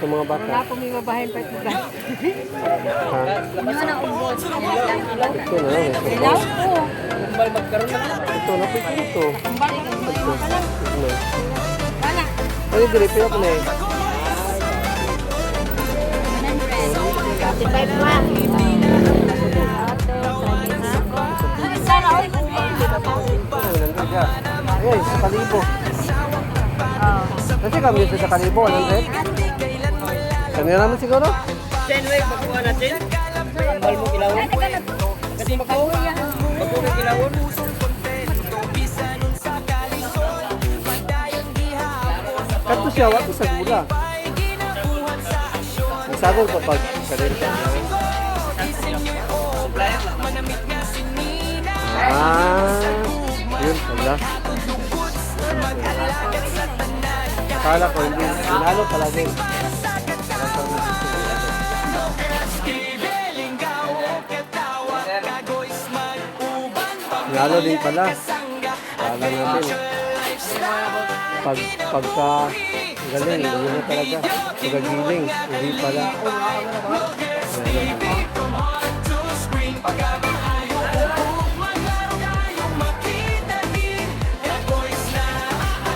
Sa mga bata. Wala po may mabahay pa ito. Ha? Ano na ubos? Ito na lang. Ilaw po. Ito na po ito. Kambal ka naman Ito. pala. Ito. Wala. Ay, dili. Pila ko na eh. 35 pa. Sana all po. Ay, sa kalibo. Kasi kami dito sa kalibo, 100. Kanina naman siguro? Anyway, magkuha natin. Kambal mo kilawon. Kasi magkuha mo kilawon. Kato siya, wala sa gula. Nagsagol pa pag karenta. Yun pala. Akala ko, hindi. Pinalo pala din. Pinalo din pala. Akala natin. Pagka galing, hindi na talaga. Pagagiling, hindi pala.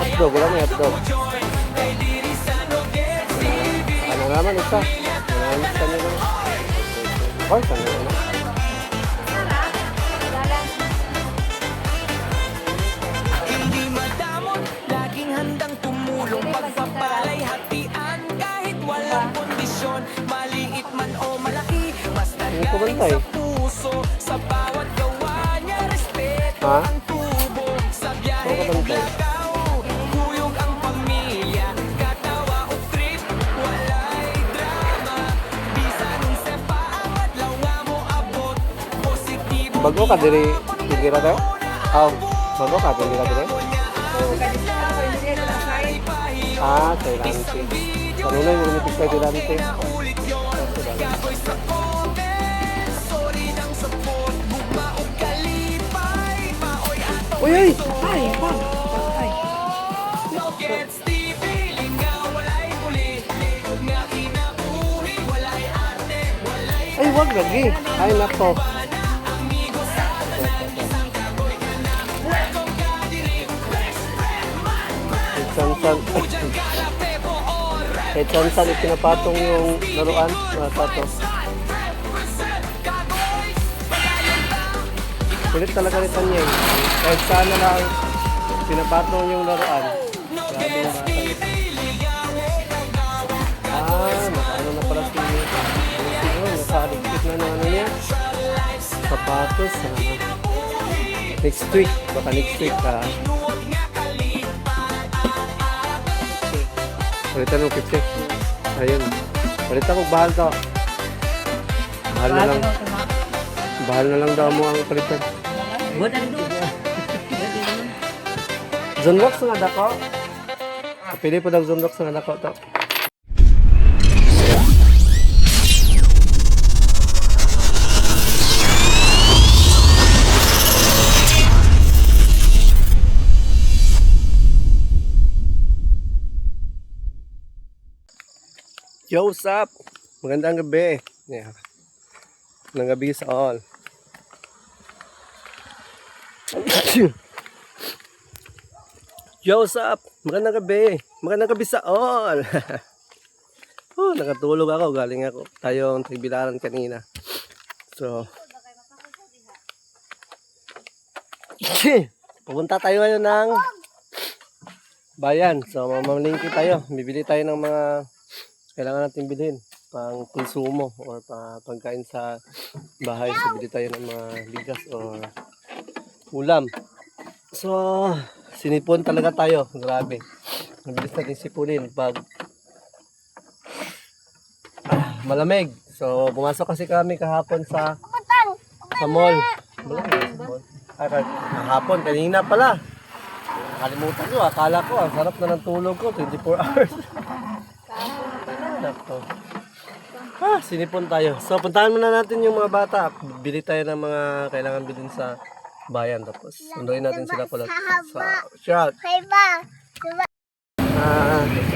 Hotdog, wala may hotdog. Ano naman isa? Ano sa nila? Ay, sa nila. Hindi madamot, laging handang tumulong. Pagpapalay, hatian, kahit walang kondisyon. Maliit man o malaki, basta galing sa puso. Sa bawat gawa niya, respeto ang tubo. Sa biyahe, lakaw, huyog ang pamilya. Katawa o trip, walay drama. Bisan sa paangat, law nga mo abot. Positibo. Bago ka diri, tigira tayo? Bago ka diri. Sailante. Kanunay mo lumipis kayo Sailante. Uy! Ay, wag lagi. Ay, nako. Kahit saan ipinapatong yung laruan, mga tato. Kulit talaga rin niya eh. Kahit saan na lang pinapatong yung laruan. Grabe yung bata. Nakaano na pala si nakaligpit na ng ano niya. Sapatos. Next week. Baka next week palitan mo kitse. Ayun. Palitan ko bahal daw. Bahal na lang daw mo ang palitan. Zonrox nga dako. Pili po daw Zonrox nga dako to. Yo, what's up? Magandang gabi. Yeah. Magandang gabi sa all. Yo, what's up? Magandang gabi. Magandang gabi sa all. Nakatulog ako. Galing ako. Tayo ang Tagbilaran kanina. So, pupunta tayo ngayon ng bayan. So, mamalingki tayo. Bibili tayo ng mga kailangan natin bilhin pang konsumo or pagkain sa bahay. So, bili tayo ng mga bigas o ulam. So, sinipon talaga tayo. Grabe. Mabilis natin sipunin pag malamig. So, pumasok kasi kami kahapon sa mall. Kahapon, kanina pala. Nakalimutan ko. Akala ko, ang sarap na ng tulog ko. 24 hours. Sinipon tayo. So, puntahan muna natin yung mga bata. Bili tayo ng mga kailangan bilhin sa bayan. Tapos, sunduin natin sila pala sa shot.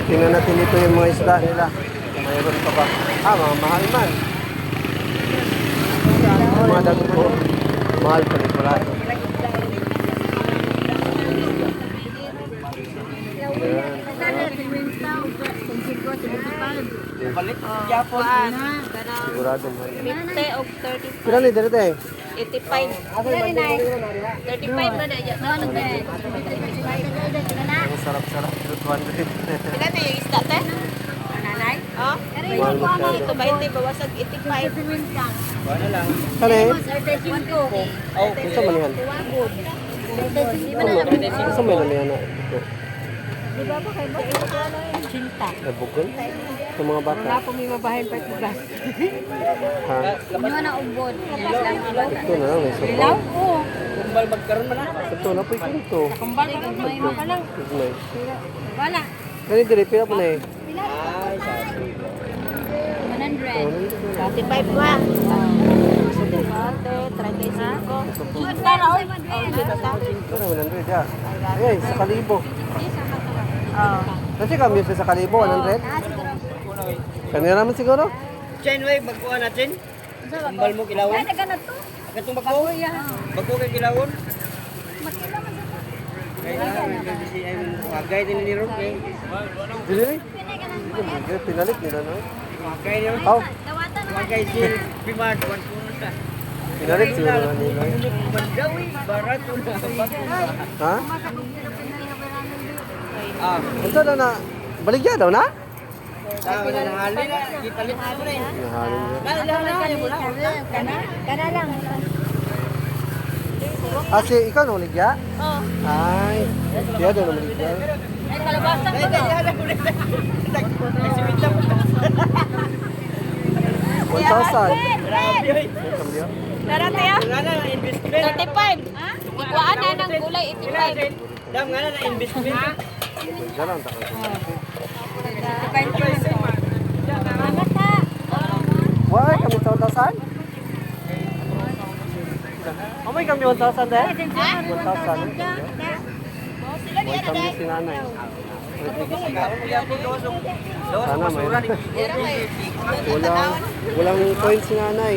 Tingnan natin dito yung mga isda nila. Mayroon pa ba? Mga mahal man. Mga dagko. Mahal pa rin pala. Balik. Yapon. Sigurado mahal. 50 o 30. Pila ni dito eh? 85. 35 na dyan. Ang sarap-sarap. 200. Ilan na yung isda, te? Nanay? Oh? Mahal masyado. Ito 20, bawasag 85. Wala lang. Kani? Oh, Isa man yan. Isa man yan na ito. Cinta. Nabukol? Sa mga bata. Wala po may mabahin pa tugas. Ha? Ano na ubod? Ito na lang. May Ilaw? sopa. Oo. kumbal magkaroon man na. Ito na po ito. Kumbal, may mo ka lang. Tigmay. Wala. Kani dire pila po na eh. Ay, sabi. 100. 35 ba? 35. Pero, Ano 100 ya. Ay, sa kalibo. oh. Kasi kami sa kalibo 100. Kanina naman siguro. Chen, wey, bagkuhan natin. Kumbal mo kilawon. Katong bagko. Bagko kay kilawon. Wagay din ni Rob. Dili ni. Pinalit nila no. Wagay ni Rob. Aw, Wagay si Pimart. Wan puno ta. pinalit siguro nila. Magawi, barat ko na. Ha? Ah, Unsa na baligya daw na? sabi na nahali na. Gipalit mo na eh. Nahalin niya. Kana lang. Kasi ikaw no baligya? Oh. Ay, siya daw na baligya. Ay, kalabasan ko to. Nagsimita mo. 1,000. Grabe oy. Kambyo. Darate ya? Wala na investment. 35. Ikuan na ng gulay 85. Dam nga na investment. Diyan lang tako. Salamat ha. Why kami sa 1,000? Amay kami 1,000 deh. 1,000. Why kami si nanay. Sana may. Walang coin si nanay.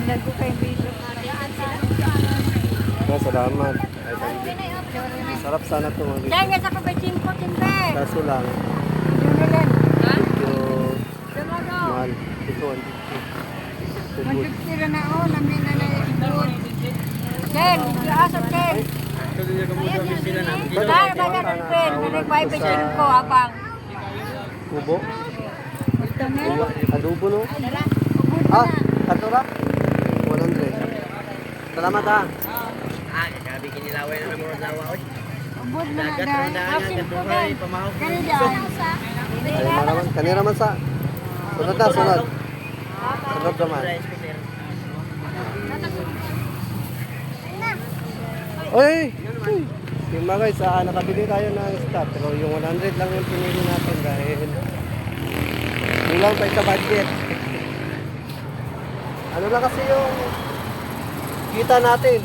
Nagko kay video. Salamat. Ay, thank you. Sarap sana ito mga Dahil nga sa pabichin ko, timbe. kaso lang. Ha? Medyo Sumago. mahal. Ito, andito. So good. Magpipira na o, namin na na-ibon. Ken, yung aso, Ken. Dahil ba ka ng pen, nag-pabichin ko, abang. Kubo. Kubo. Adobo no? Dala. Katura? 100. Salamat ha. Ah, sabi kinilaway na ng mga lawa oy. Ubod na Dagat dahil. ang daan Asin ng ko, buhay, Ken. pamahok. Kani dyan. Ay, maraman. Kanina man sa. Sunod na, sunod. Sunod naman. Oy! Yung mga guys, nakabili tayo ng stock. Pero yung 100 lang yung pinili natin dahil kulang tayo sa budget. Ano lang kasi yung kita natin.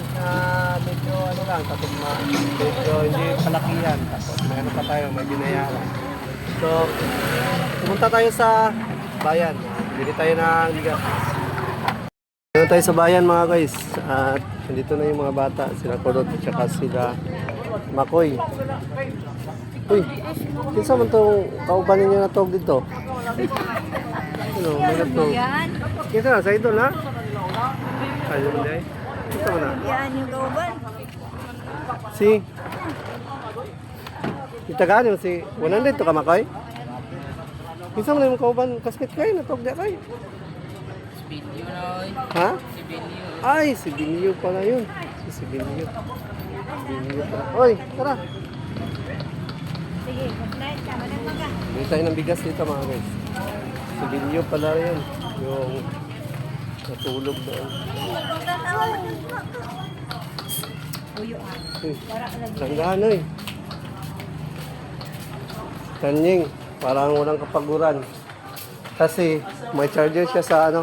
Medyo ano lang, tapos medyo hindi palakihan. Tapos may ano pa tayo, may binayaran. So, pumunta tayo sa bayan. Bili tayo ng bigas. Ngayon tayo sa bayan mga guys. At nandito na yung mga bata. Sila Kulot at saka sila Makoy. Uy, kinsa man itong kauban ninyo na tawag dito? Ano, may natog. Kinsa na, sa idol ha? Ayaw mo dahil. Kinsa mo na? Yan yung kauban. Si Itagaan yung si 100 to ka Makoy? Kinsa mo na yung kauban kasket kayo, natawag di kayo? Ha? Ay, si Binyo pala yun. Si Binyo. Binyo pala. Oy, tara. Sige, mag-night ka. Managmaga. Bili tayo ng bigas dito mga guys. Si Binyo pala yun. Yung natulog doon. Uyo ah. Uy, tandaan oy. Kanying, parang walang kapaguran. Kasi may charger siya sa ano.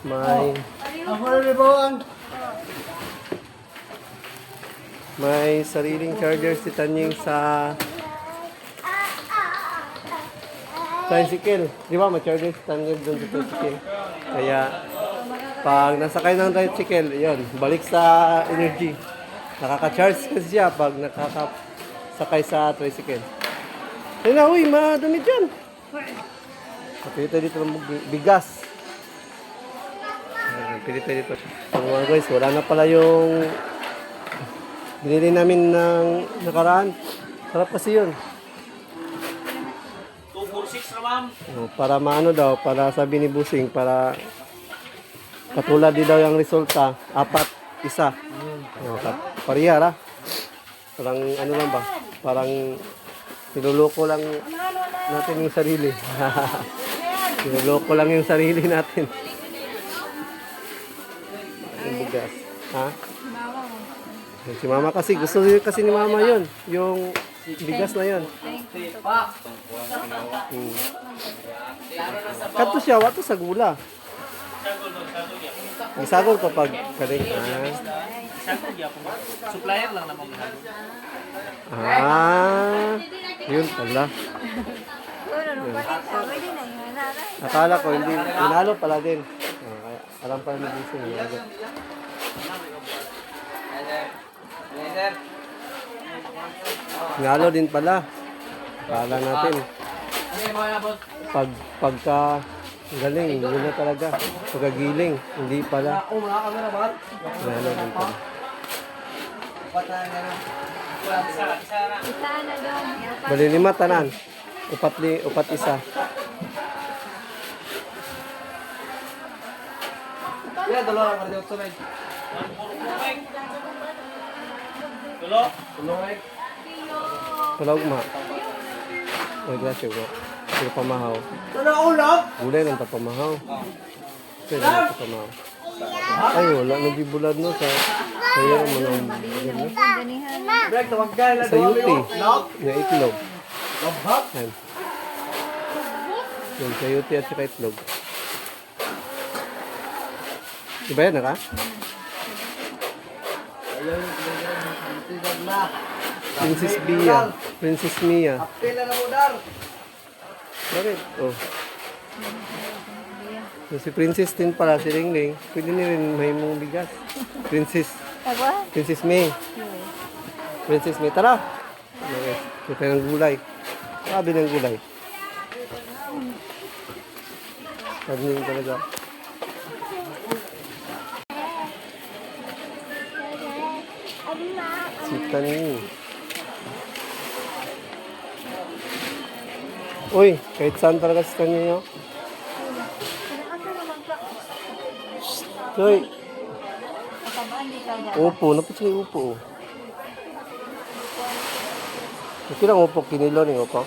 May May sariling charger si Tanying sa tricycle. Di ba? May charger si Tanying doon sa tricycle. Kaya, pag nasakay ng tricycle, yun, balik sa energy. Nakaka-charge kasi siya pag nakakasakay sa tricycle. Ayun na, uy, madami dyan. Napili dito ng bigas. Napili dito. So mga guys, wala na pala yung binili namin ng nakaraan. Sarap kasi yun. 246 na ma'am. Para maano daw, para sabi ni Busing, para katulad din daw yung resulta, 4, 1. Parihara. Parang ano lang ba? Parang niloloko lang natin yung sarili. Niloloko lang yung sarili natin. Yung bigas. Ha? Si mama kasi, gusto kasi ni mama yun. Yung bigas na yun. Kato siya, wato sa gula. Isagol ko pag kaling. Supplier lang naman. Yun pala. Akala ko hindi, inalo pala din. Kaya alam pala ni Busing. Inalo din pala. Akala natin. Pagka galing, yun na talaga. Pagkagiling, hindi pala. Inalo din pala. Bali 5 tanan. Upat isa. Yeah, dalawa ka dito tunay. Tulo. Tulog ma. May grasyo ko. Pero pamahaw. Tulo ulog. Gulay ng tapamahaw. Pwede ng tapamahaw. Ay, wala. Nagibulad no sa sayo mga Break tawag gay sa yuti. Na itlog. Yan. Yan, sa yuti at saka itlog. Diba yan, naka? Princess Bia. Princess Mia. Pila na udar. Bakit? Oh. So, si Princess din pala, si Ling. Pwede na rin may mong bigas. Princess. Princess May. Princess May. Tara! Okay. Ito ng gulay. Sabi ng gulay. Sabi niyo talaga. Si Tani. Uy, kahit saan talaga si Tani nyo. Uy. Upo, napasay upo. Ito lang upo, kinilo ni upo.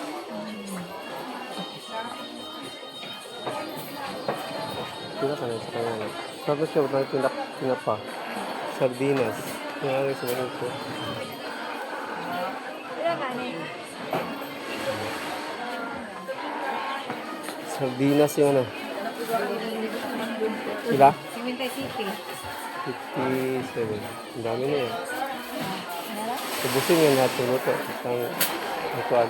Tira ka na sa kanya. Sabi siya, tinapa. Sardinas. Nangyari sa mga upo. Sardinas yung ano. Sila? 57. Ang dami na yan. Ubusin yan natin luto. Isang ituan.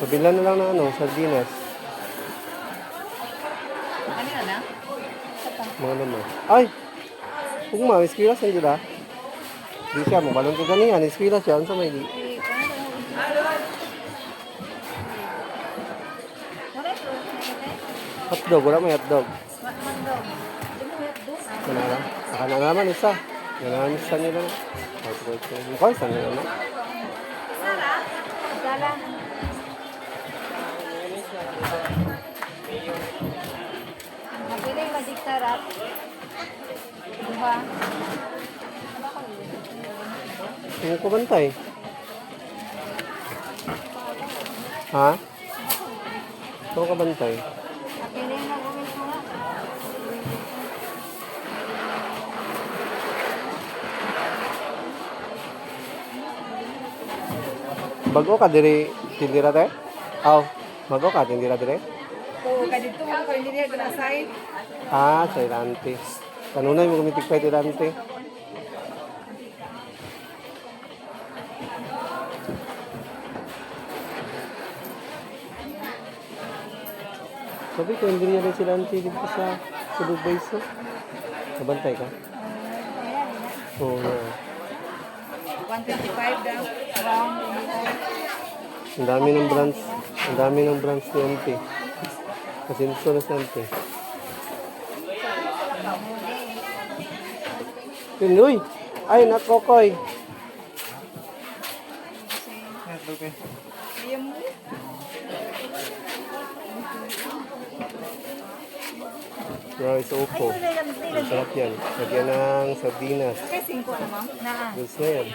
Pabila na lang ng ano, sardinas. Ano na? Mga naman. Ay! Kung ma, iskila sa nila. Di siya, mabalong ka ganiyan. Iskila siya. Ano sa may di? Hotdog. Wala may hotdog. Wala lang. Saka na naman isa. Wala naman isa nila. Mukha isa nila na. Napili magic sarap. Diba? Tingin ko bantay. Ha? Ito ka bantay. Napili na gawin mo nga. Bago ka diri tindira te? Aw, bago ka tindira dire? Oo, kadito mo ko hindi niya ginasay. Ah, sa Ilante. Kanunay mo kumitig pa Ilante. Sabi ko, hindi niya rin sila auntie dito sa Subog Baiso. Nabantay ka? Oo. Oh, 125 daw. Round. ang dami ng brands. Ang dami ng brands ni auntie. Kasi nito na si auntie. Uy! Ay, nakokoy! Rice Opo. Ang sarap yan. Lagyan ng sardinas. Kasi 5 na, ma'am. Na. Goods na yan.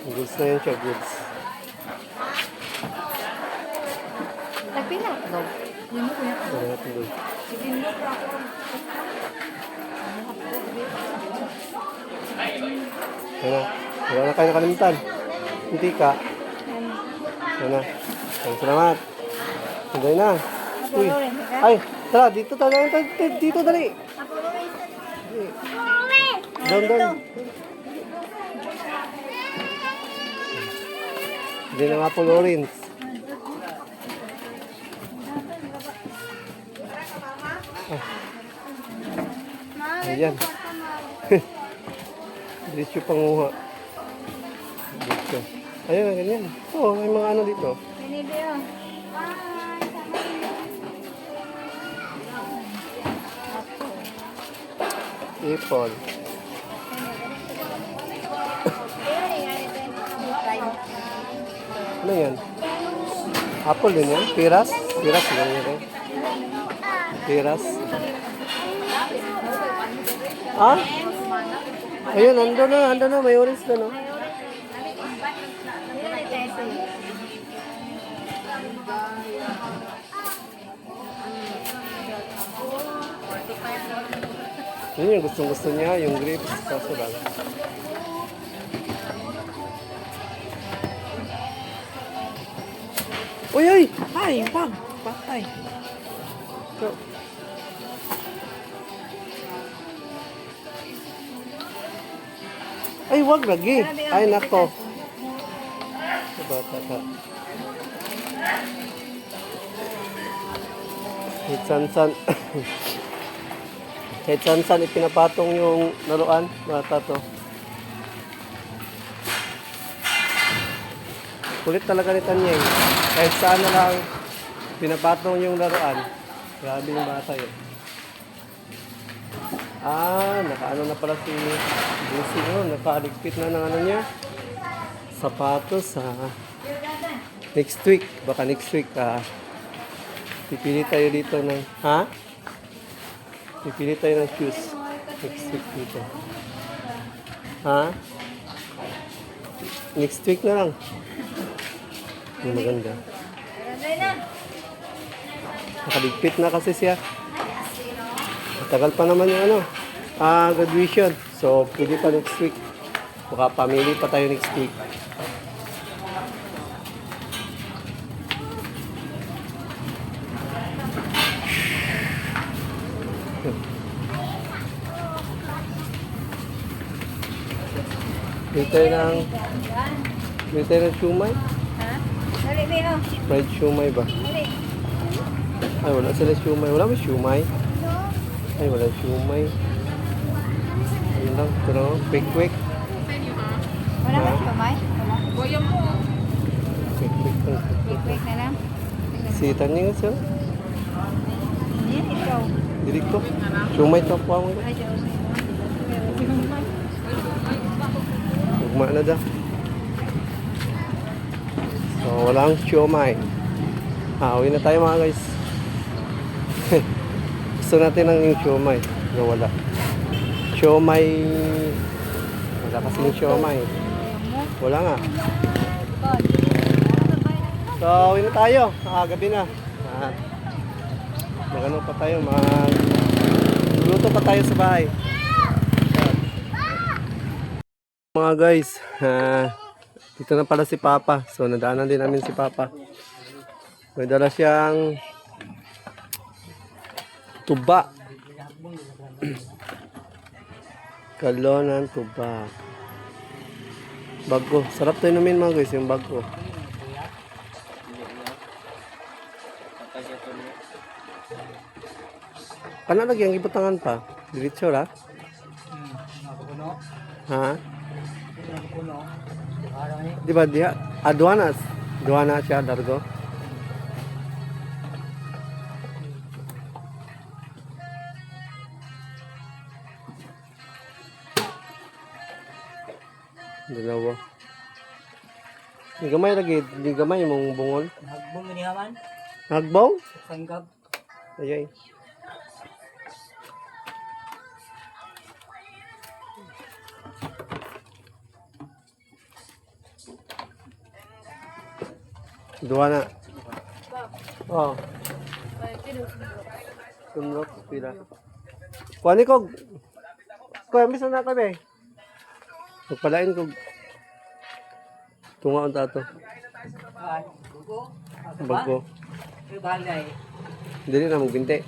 Goods na yan siya, goods. Nagpila. No. Yun mo kuya. Wala natin doon. Sige mo pa ako. Ano? Wala na kayo nakalimutan. Hindi ka. Ano? Ang salamat. Hindi na. Uy. Ay, tara, dito tayo. Dito, dali. Doon. Hindi na nga po, Lawrence. Ayan. Diretso panguha. Diretso. Ayun, ganyan. Oo, may mga ano dito. Binibigyan. Ipon. Ano yan? Apple din yan? Piras? Piras lang yan eh. Piras. Ah? Ayun, ando na. May orange na, no? Yun yung gustong-gusto niya, yung grapes. Kaso lang. Uy! Ay, wag. Patay. So, ay, wag lagi. Ay, nako. Bata ka. Hitsan-san. Hitsan-san, ipinapatong yung laruan. Bata to. Kulit talaga ni Tanyeng. Kahit saan na lang pinapatong yung laruan. Grabe yung bata yun. Nakaano na pala si Lucy, no? Nakaligpit na ng ano niya. Sapatos, next week. Baka next week, pipili tayo dito ng, pipili tayo ng shoes. Next week dito. Next week na lang. Yung maganda. Nakaligpit na kasi siya. Matagal pa naman yung ano, graduation. So, pwede pa next week. Baka pamili pa tayo next week. Bili tayo ng shumai? Dali, Biho. Fried shumai ba? Dali. Ay, wala sila shumai. Wala may shumai. Ay, wala shumai. Ano lang, ito na, quick. Wala ba kamay? Wala. Quick lang. Quick na lang. Si Tanya nga siya. Yan, ikaw. Dirito. Shumai to po ako. Ay, Diyos. Ugma na da. So, walang shumai. Uwi na tayo mga guys. Gusto natin ng yung shumai. Wala. Shumai. Wala kasing shumai. Wala nga. So, uwi na tayo. Gabi na. Magano pa tayo. Luto pa tayo sa bahay. Mga guys, dito na pala si Papa. So, nadaanan din namin si Papa. May dala siyang tuba. Kalonan tuba. Bago. Sarap to inumin mga guys, yung bago. Kana lagi ang ibutangan pa. Diretso ra. Nakukuno. Ha? Nakukuno. Araw ni. Di ba dia aduanas. Duana siya dargo. Dalawa. Di gamay lagi, di gamay mong bungol. Hagbong ginihaman. Nagbaw? Sanggab. Ayay. Dua na. Oh. Sumlok pila. Kuani ko. Kuya mis na kami. Pagpalain ko. Tunga unta to. Ay, bugo. Bago. Ay, bagay. Dili na magbinte.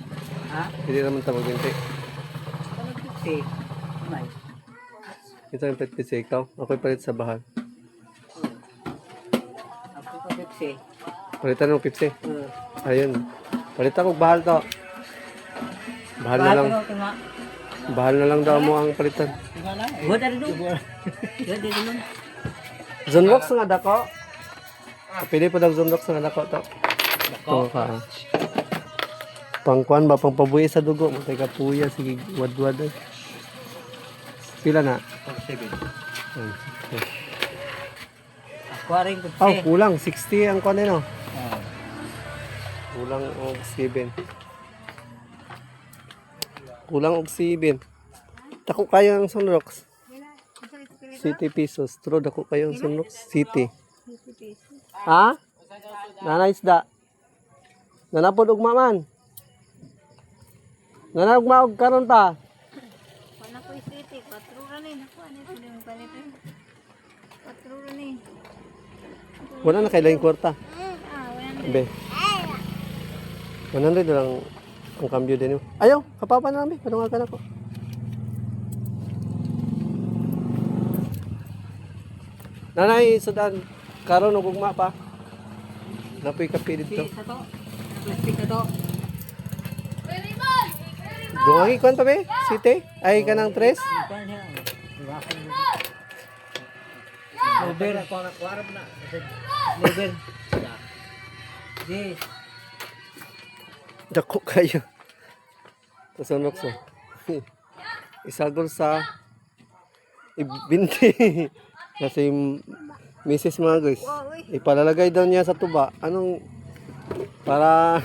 Ha? Dili naman ta magbinte. Ano kasi? May. Ito yung petpis ikaw. Ako'y palit sa bahan. Ako pa kasi. Palitan ng Pepsi. Ayun. Palitan ko bahal to. Bahal na lang. Tunga. Bahal na lang daw mo ang palitan. Tunga na. Buhat na rin doon. Buhat na rin doon. Zonrox nga dako. Pili po daw Zonrox nga dako to. Ito ka. Pangkuan ba? Pangpabuhi sa dugo. Matay ka puya. Sige, wad-wad. Pila na? 7. Ayun. Aquaring ko Oh, kulang. 60 ang kuan no. Ah. Kulang og 7. Kulang og 7. Dako kayo ang Zonrox. City pesos. True, dako kayo ang Zonrox. City. Ha? Nanay isda. Nanapod ugma man. Nanagma og karon pa. Wala ko isiti, patrura ni. Naku, ano ito yung palitin? Patrura ni. Wala na kailangan kwarta. Wala na. Be. 100 na lang ang cambio din. Ayaw, kapapa na namin. Panungakan ako. Nanay, sudan. Karon og ugma pa. Napoy kape dito. Sa to. Plastic na to. Dungangi kwan pa be? City? Ay kanang 3? Kuan niya. Liver. Kuarap na. Liver. Yes. Dako kayo. Pasunok so. Isagol sa ibinti. Kasi misis mga guys. Ipalalagay daw niya sa tuba. Anong para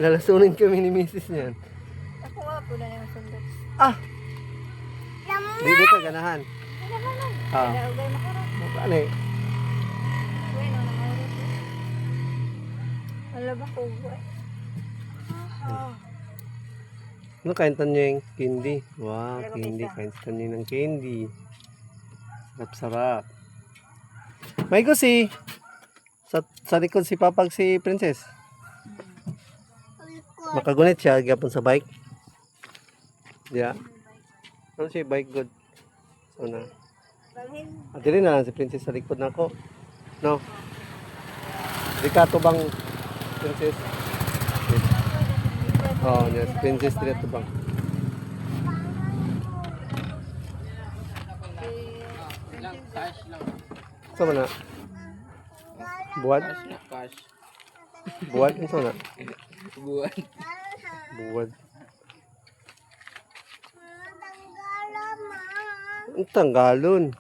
lalasunin kami ni misis niyan. Ako nga po na yung sundok. Ah! Hindi ka ganahan. Ah. Kaya ugay makarap. Ano eh? Bueno, nangarap. Wala ba ko ugay? Ano kaintan niyo yung candy? Wow, candy. Kaintan niyo ng candy. Sarap-sarap. May gusi. Sa likod si Papag si Princess. Makagunit siya gapon sa bike. Yeah. Ano siya bike good? So na. Dili na lang si Princess sa likod na ako. No. Di ka to bang Princess? Oh, yes. Princess dili to bang. Sama na. Buat? Buat yung sana? Buwan. Buat. Ang tanggalon.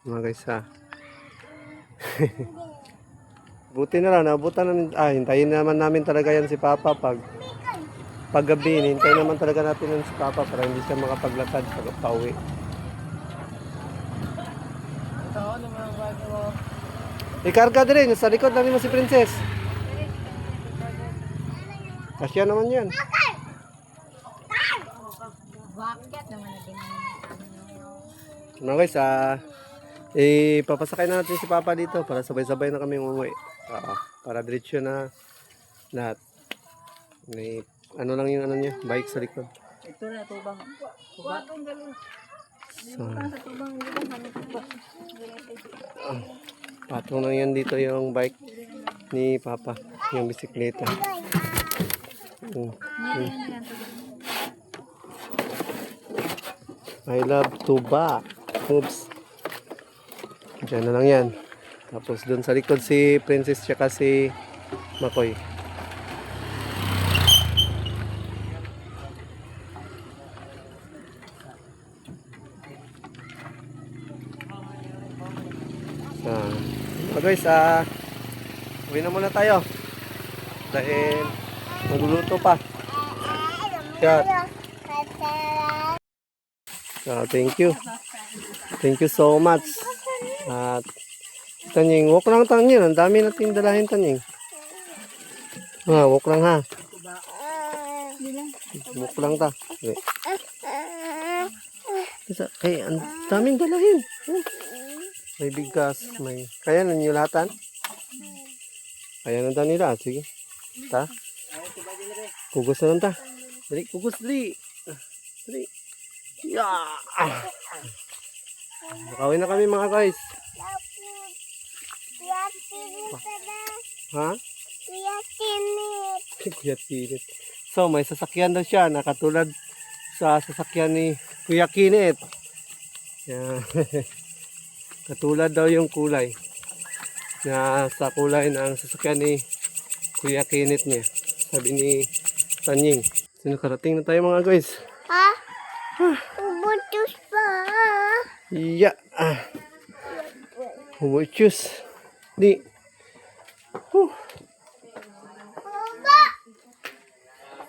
Mga guys ha. Buti na lang. Nabutan na. Hintayin naman namin talaga yan si Papa pag gabi. Hintayin naman talaga natin yan si Papa para hindi siya makapaglakad pag pauwi. Ikarga din sa likod lang mo si Princess. Kasya naman yan. Bakit naman na din. Mga guys, papasakay na natin si Papa dito para sabay-sabay na kami umuwi. Para diretso na lahat. May ano lang yung ano niya, bike sa likod. Ito na tubang. Huwag kong galing. So, Sa tubang nila, hanap ko. patong lang yan dito yung bike ni Papa, yung bisikleta. I love tuba. Oops. Diyan na lang yan. Tapos doon sa likod si Princess tsaka si Makoy. Guys, uwi na muna tayo. Dahil magluluto pa. Shot. Thank you. Thank you so much. At Tanying, walk lang Tanying. Ang dami natin dalahin Tanying. Walk lang ha. Walk lang ta. Okay. Kaya ang daming dalahin. May bigas, may... Kaya na niyo lahatan? Kaya na ta nila. Sige. Ta. Kugos na lang ta. Dali, kugos dali. Dali. Yeah. Nakawin na kami mga guys. Ha? Kuya Kinit. So, may sasakyan daw siya na katulad sa sasakyan ni Kuya Kinit. Yeah. Katulad daw yung kulay na sa kulay ng sasakyan ni Kuya Kinit niya. Sabi ni Tanying. Sino karating na tayo mga guys? Ha? Ubutos pa. Yeah. Umuchus. Di.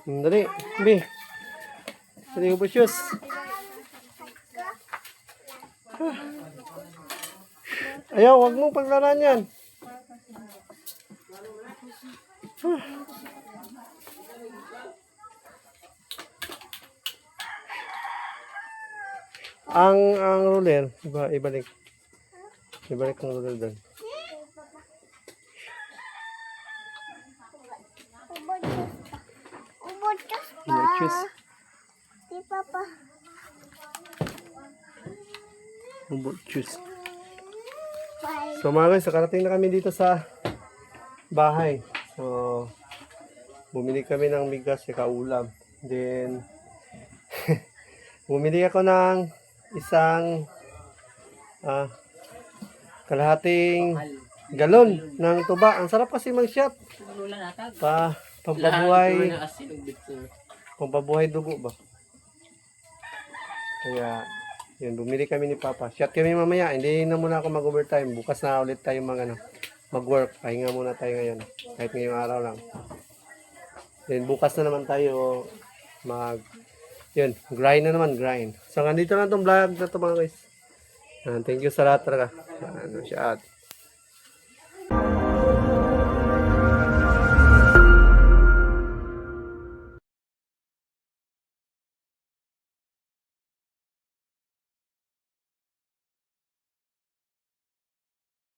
Dali. Bi. Dali umuchus. Ayaw, wag mong paglaran yan. Ang roller, ibalik. Ibalik ang roller doon. Ubutos pa. Umuchus. Di papa. Umuchus. So mga guys, nakarating na kami dito sa bahay. So, bumili kami ng bigas at kaulam. Then, bumili ako ng isang kalahating galon ng tuba. Ang sarap kasi mag-shot. Pampabuhay dugo ba? Kaya, yun, bumili kami ni Papa. Shot kami mamaya. Hindi na muna ako mag-overtime. Bukas na ulit tayo mag-work. Pahinga muna tayo ngayon. Kahit ngayong araw lang. Then bukas na naman tayo grind na naman, grind. So, nandito na itong vlog na ito mga guys. Thank you sa lahat talaga. Shot.